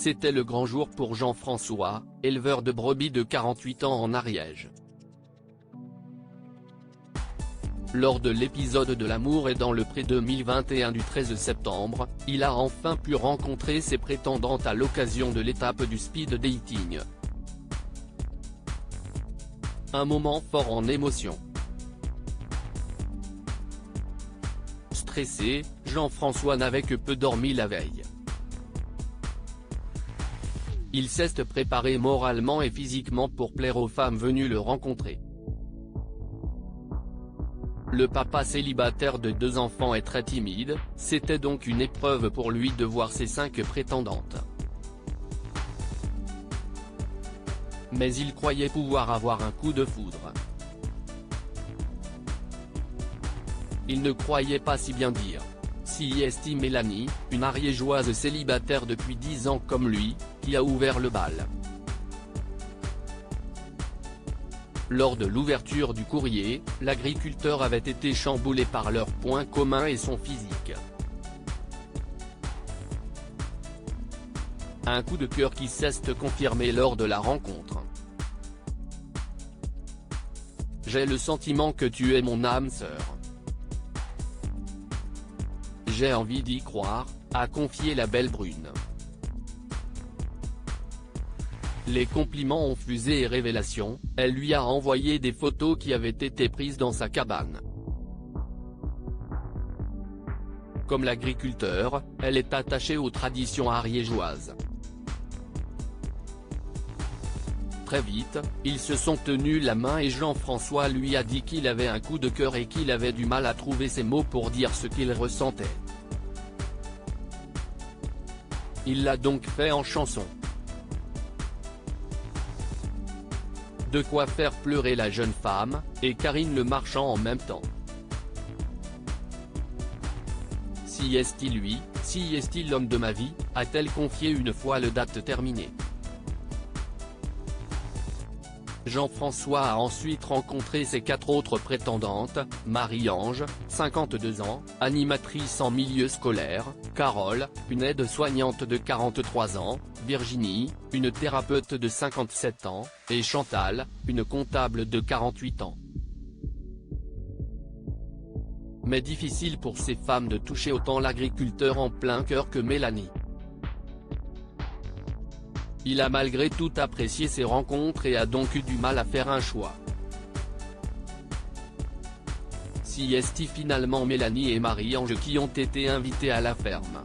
C'était le grand jour pour Jean-François, éleveur de brebis de 48 ans en Ariège. Lors de l'épisode de l'amour et dans le pré 2021 du 13 septembre, il a enfin pu rencontrer ses prétendantes à l'occasion de l'étape du speed dating. Un moment fort en émotion. Stressé, Jean-François n'avait que peu dormi la veille. Il s'est préparé moralement et physiquement pour plaire aux femmes venues le rencontrer. Le papa célibataire de 2 enfants est très timide, c'était donc une épreuve pour lui de voir ses 5 prétendantes. Mais il croyait pouvoir avoir un coup de foudre. Il ne croyait pas si bien dire. Si est Mélanie, une ariégeoise célibataire depuis 10 ans comme lui, qui a ouvert le bal. Lors de l'ouverture du courrier, l'agriculteur avait été chamboulé par leurs points communs et son physique. Un coup de cœur qui s'est confirmé lors de la rencontre. J'ai le sentiment que tu es mon âme sœur. J'ai envie d'y croire, a confié la belle brune. Les compliments ont fusé et révélations, elle lui a envoyé des photos qui avaient été prises dans sa cabane. Comme l'agriculteur, elle est attachée aux traditions ariégeoises. Très vite, ils se sont tenus la main et Jean-François lui a dit qu'il avait un coup de cœur et qu'il avait du mal à trouver ses mots pour dire ce qu'il ressentait. Il l'a donc fait en chanson. De quoi faire pleurer la jeune femme, et Karine Le Marchand en même temps. Si est-il lui, si est-il l'homme de ma vie, a-t-elle confié une fois le date terminée. Jean-François a ensuite rencontré ses 4 autres prétendantes, Marie-Ange, 52 ans, animatrice en milieu scolaire, Carole, une aide-soignante de 43 ans, Virginie, une thérapeute de 57 ans, et Chantal, une comptable de 48 ans. Mais difficile pour ces femmes de toucher autant l'agriculteur en plein cœur que Mélanie. Il a malgré tout apprécié ces rencontres et a donc eu du mal à faire un choix. Si est finalement Mélanie et Marie-Ange qui ont été invitées à la ferme.